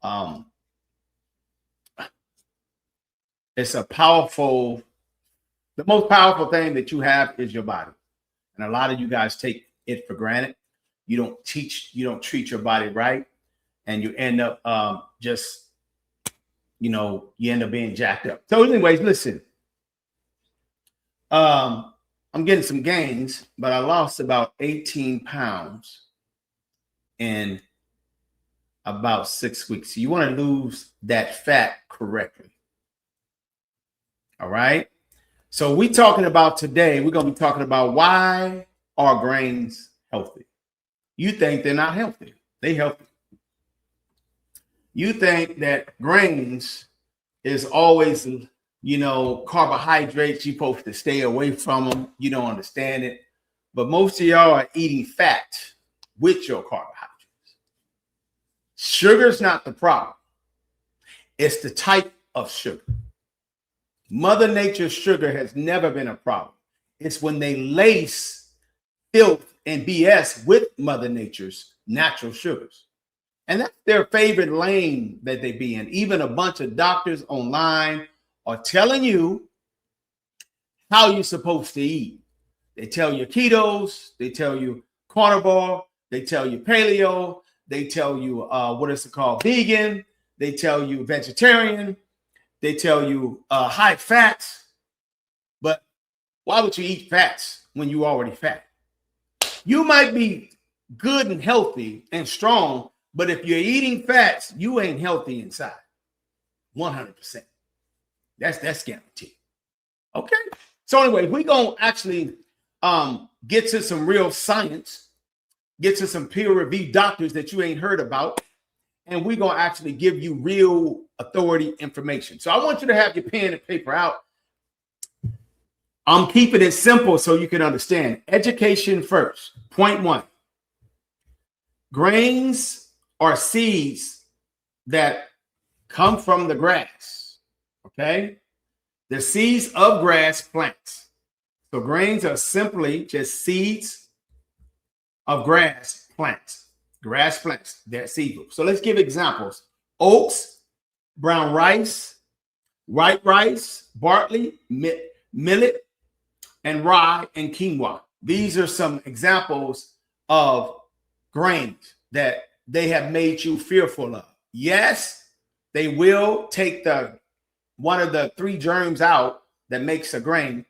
Um, it's a powerful, the most powerful thing that you have is your body. And a lot of you guys take it for granted. You don't treat your body right. And you end up you end up being jacked up. So anyways, listen, I'm getting some gains, but I lost about 18 pounds in about 6 weeks. So you want to lose that fat correctly. All right. So we're talking about today, we're going to be talking about why are grains healthy? You think they're not healthy. They healthy. You think that grains is always, carbohydrates. You're supposed to stay away from them. You don't understand it. But most of y'all are eating fat with your carbohydrates. Sugar's not the problem. It's the type of sugar. Mother Nature's sugar has never been a problem. It's when they lace filth and BS with Mother Nature's natural sugars. And that's their favorite lane that they be in. Even a bunch of doctors online are telling you how you're supposed to eat. They tell you ketos, they tell you carnivore, they tell you paleo, they tell you vegan, they tell you vegetarian, they tell you high fats. But why would you eat fats when you already fat? You might be good and healthy and strong, but if you're eating fats, you ain't healthy inside. 100%. That's guaranteed. Okay. So anyway, we're going to actually get to some real science, get to some peer-reviewed doctors that you ain't heard about, and we're going to actually give you real authority information. So I want you to have your pen and paper out. I'm keeping it simple so you can understand. Education first. Point 1. Grains are seeds that come from the grass. Okay? The seeds of grass plants. So grains are simply just seeds of grass plants. Grass plants, they're seeds. So let's give examples. Oats, brown rice, white rice, barley, millet, and rye and quinoa. These are some examples of grains that they have made you fearful of. Yes, they will take one of the 3 germs out that makes a grain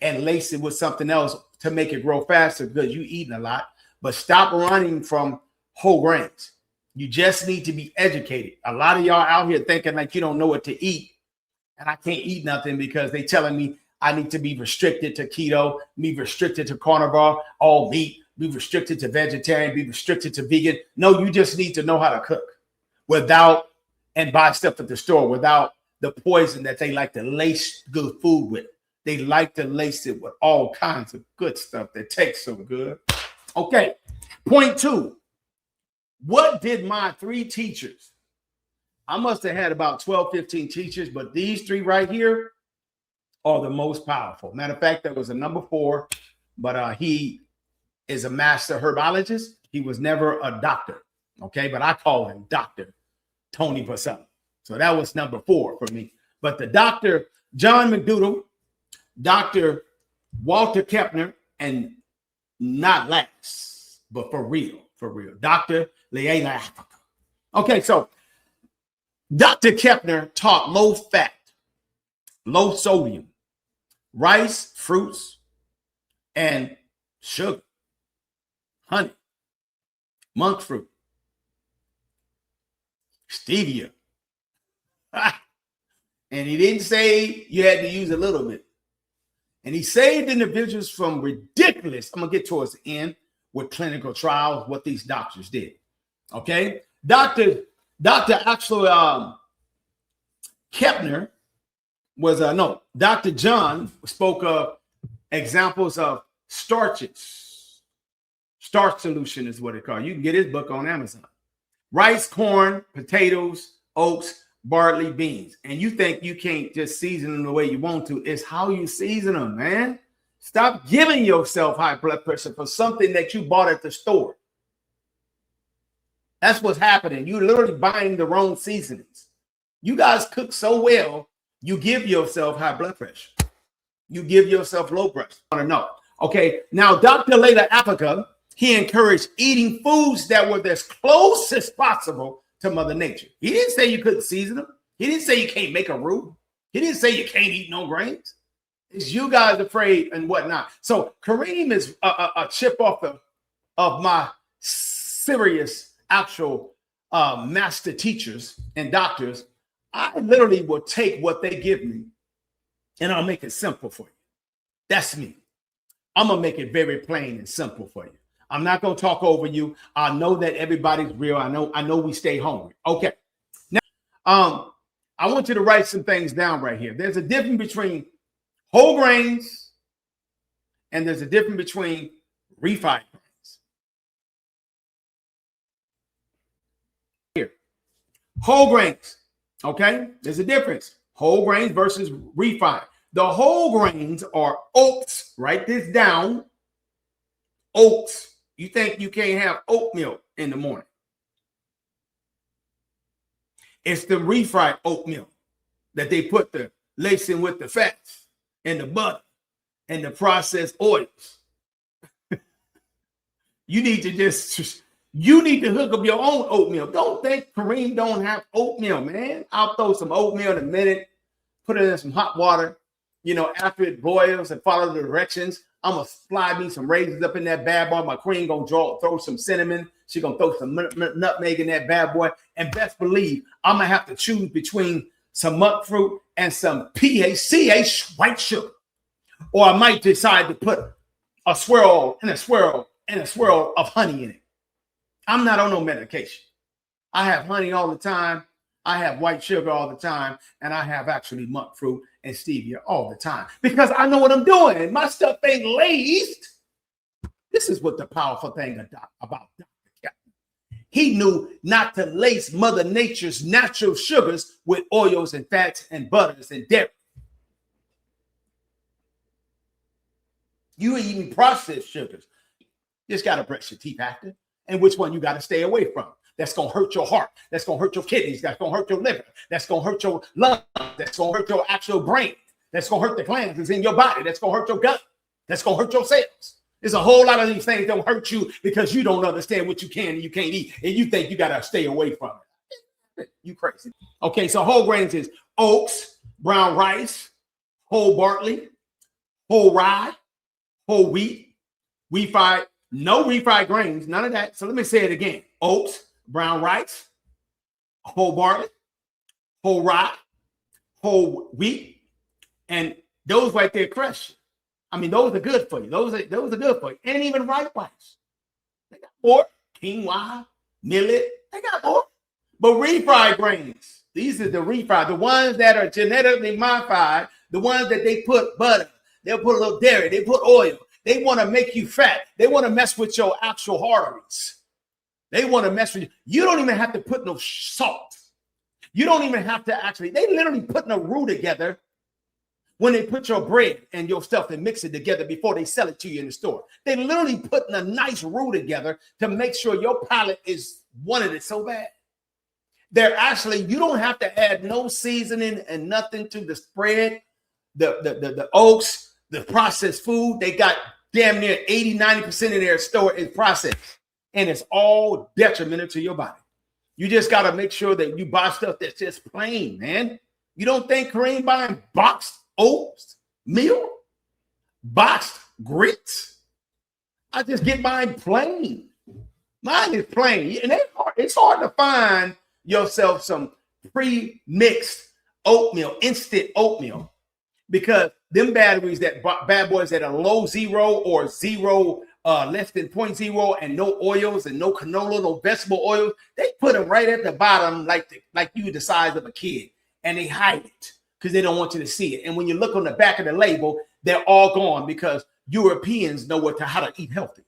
and lace it with something else to make it grow faster because you're eating a lot. But stop running from whole grains. You just need to be educated. A lot of y'all out here thinking like you don't know what to eat. And I can't eat nothing because they telling me I need to be restricted to keto, be restricted to carnivore, all meat, be restricted to vegetarian, be restricted to vegan. No, you just need to know how to cook and buy stuff at the store without the poison that they like to lace good food with. They like to lace it with all kinds of good stuff that tastes so good. Okay, point 2. What did my 3 teachers? I must have had about 12, 15 teachers, but these 3 right here are the most powerful. Matter of fact, there was a number 4, but he is a master herbologist. He was never a doctor, okay? But I call him Dr. Tony Purcell. So that was number 4 for me. But the Dr. John McDoodle, Dr. Walter Kepner, and not last, but for real, Dr. Leila Africa. Okay, so Dr. Kepner taught low fat, low sodium, rice, fruits, and sugar, honey, monk fruit, stevia. And he didn't say you had to use a little bit. And he saved individuals from ridiculous, I'm going to get towards the end with clinical trials, what these doctors did. Okay? Dr. Kepner was, Dr. John spoke of examples of starches. Starch solution is what it's called. You can get his book on Amazon. Rice, corn, potatoes, oats, barley, beans. And you think you can't just season them the way you want to. It's how you season them, man. Stop giving yourself high blood pressure for something that you bought at the store. That's what's happening. You're literally buying the wrong seasonings. You guys cook so well, you give yourself high blood pressure. You give yourself low blood pressure. I want to know. Okay, now Dr. Layla Africa, he encouraged eating foods that were as close as possible to Mother Nature. He didn't say you couldn't season them. He didn't say you can't make a roux. He didn't say you can't eat no grains. It's you guys afraid and whatnot. So Kareem is a chip off of my serious actual master teachers and doctors. I literally will take what they give me and I'll make it simple for you. That's me. I'm going to make it very plain and simple for you. I'm not going to talk over you. I know that everybody's real. I know we stay hungry. Okay. Now, I want you to write some things down right here. There's a difference between whole grains and there's a difference between refined grains. Here, whole grains. Okay. There's a difference. Whole grains versus refined. The whole grains are oats. Write this down. Oats. You think you can't have oatmeal in the morning. It's the refried oatmeal that they put the lacing with the fats and the butter and the processed oils. You need to hook up your own oatmeal. Don't think Kareem don't have oatmeal, man. I'll throw some oatmeal in a minute, put it in some hot water. You know, after it boils and follow the directions, I'm going to slide me some raisins up in that bad boy. My queen going to throw some cinnamon. She going to throw some nutmeg in that bad boy. And best believe, I'm going to have to choose between some monk fruit and some PACH white sugar. Or I might decide to put a swirl and a swirl and a swirl of honey in it. I'm not on no medication. I have honey all the time. I have white sugar all the time. And I have actually monk fruit and stevia all the time because I know what I'm doing. My stuff ain't laced. This is what the powerful thing about Dr. Captain. He knew not to lace Mother Nature's natural sugars with oils and fats and butters and dairy. You eating processed sugars. You just got to brush your teeth after. And which one you got to stay away from. That's going to hurt your heart. That's going to hurt your kidneys. That's going to hurt your liver. That's going to hurt your lungs. That's going to hurt your actual brain. That's going to hurt the glands that's in your body. That's going to hurt your gut. That's going to hurt your cells. There's a whole lot of these things that don't hurt you because you don't understand what you can and you can't eat. And you think you got to stay away from it. You crazy. Okay, so whole grains is oats, brown rice, whole barley, whole rye, whole wheat, refried, no refried grains, none of that. So let me say it again. Oats, brown rice, whole barley, whole rye, whole wheat, and those right there crush. I mean, those are good for you. Those are good for you. And even rice rice. They got more. Quinoa, millet, they got more. But refried grains, these are the refried, the ones that are genetically modified, the ones that they put butter, they'll put a little dairy, they put oil. They want to make you fat. They want to mess with your actual arteries. They want to mess with you. You don't even have to put no salt. You don't even have to actually, they literally putting a roux together when they put your bread and your stuff and mix it together before they sell it to you in the store. They literally putting a nice roux together to make sure your palate is wanted it so bad. They're actually, you don't have to add no seasoning and nothing to the spread, the oats, the processed food. They got damn near 80-90% of their store is processed. And it's all detrimental to your body. You just got to make sure that you buy stuff that's just plain, man. You don't think Kareem buying boxed oats, meal, boxed grits? I just get mine plain. Mine is plain. And it's hard to find yourself some pre-mixed oatmeal, instant oatmeal, because them bad boys that are low zero or zero, less than 0.0 and no oils and no canola, no vegetable oils, they put them right at the bottom like you the size of a kid, and they hide it because they don't want you to see it. And when you look on the back of the label, they're all gone because Europeans know how to eat healthy.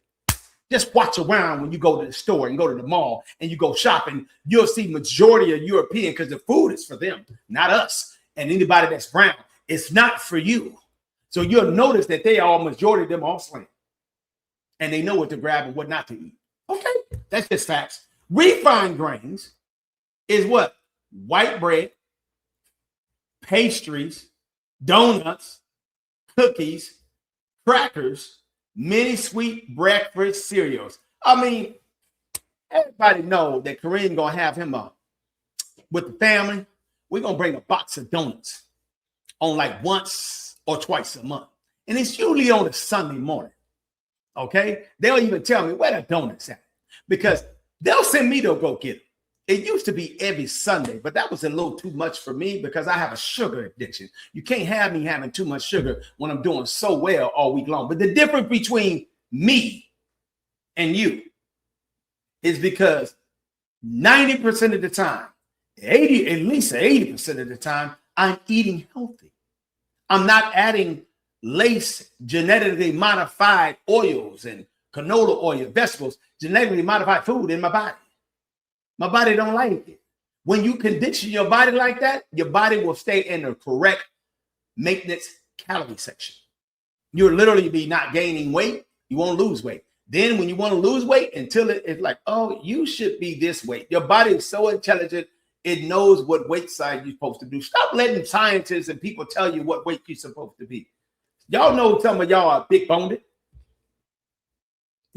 Just watch around when you go to the store and go to the mall and you go shopping. You'll see majority of European because the food is for them, not us. And anybody that's brown, it's not for you. So you'll notice that majority of them all slim. And they know what to grab and what not to eat. Okay, that's just facts. Refined grains is what? White bread, pastries, donuts, cookies, crackers, many sweet breakfast cereals. I mean, everybody know that Kareem gonna have him up with the family. We're gonna bring a box of donuts on like once or twice a month. And it's usually on a Sunday morning. Okay. They'll even tell me where the donuts at, because they'll send me to go get them. It used to be every Sunday, but that was a little too much for me because I have a sugar addiction. You can't have me having too much sugar when I'm doing so well all week long. But the difference between me and you is because 90% of the time, at least 80% of the time, I'm eating healthy. I'm not adding lace genetically modified oils and canola oil, vegetables, genetically modified food in my body. My body don't like it. When you condition your body like that, your body will stay in the correct maintenance calorie section. You'll literally be not gaining weight. You won't lose weight. Then when you want to lose weight, until it's like, oh, you should be this weight. Your body is so intelligent. It knows what weight size you're supposed to do. Stop letting scientists and people tell you what weight you're supposed to be. Y'all know some of y'all are big boned.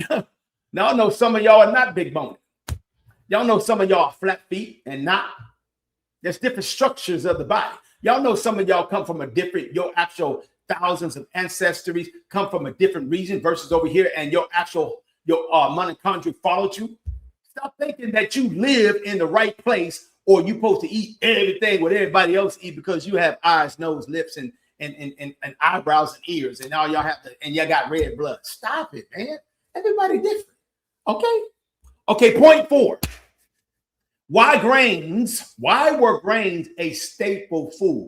Y'all know some of y'all are not big boned. Y'all know some of y'all are flat feet and not. There's different structures of the body. Y'all know some of y'all come from a different, your actual thousands of ancestries come from a different region versus over here, and your mitochondria followed you. Stop thinking that you live in the right place or you're supposed to eat everything what everybody else eat because you have eyes, nose, lips, and eyebrows and ears, and all y'all have to, and y'all got red blood. Stop it, man. Everybody different. Okay, point 4. Why were grains a staple food?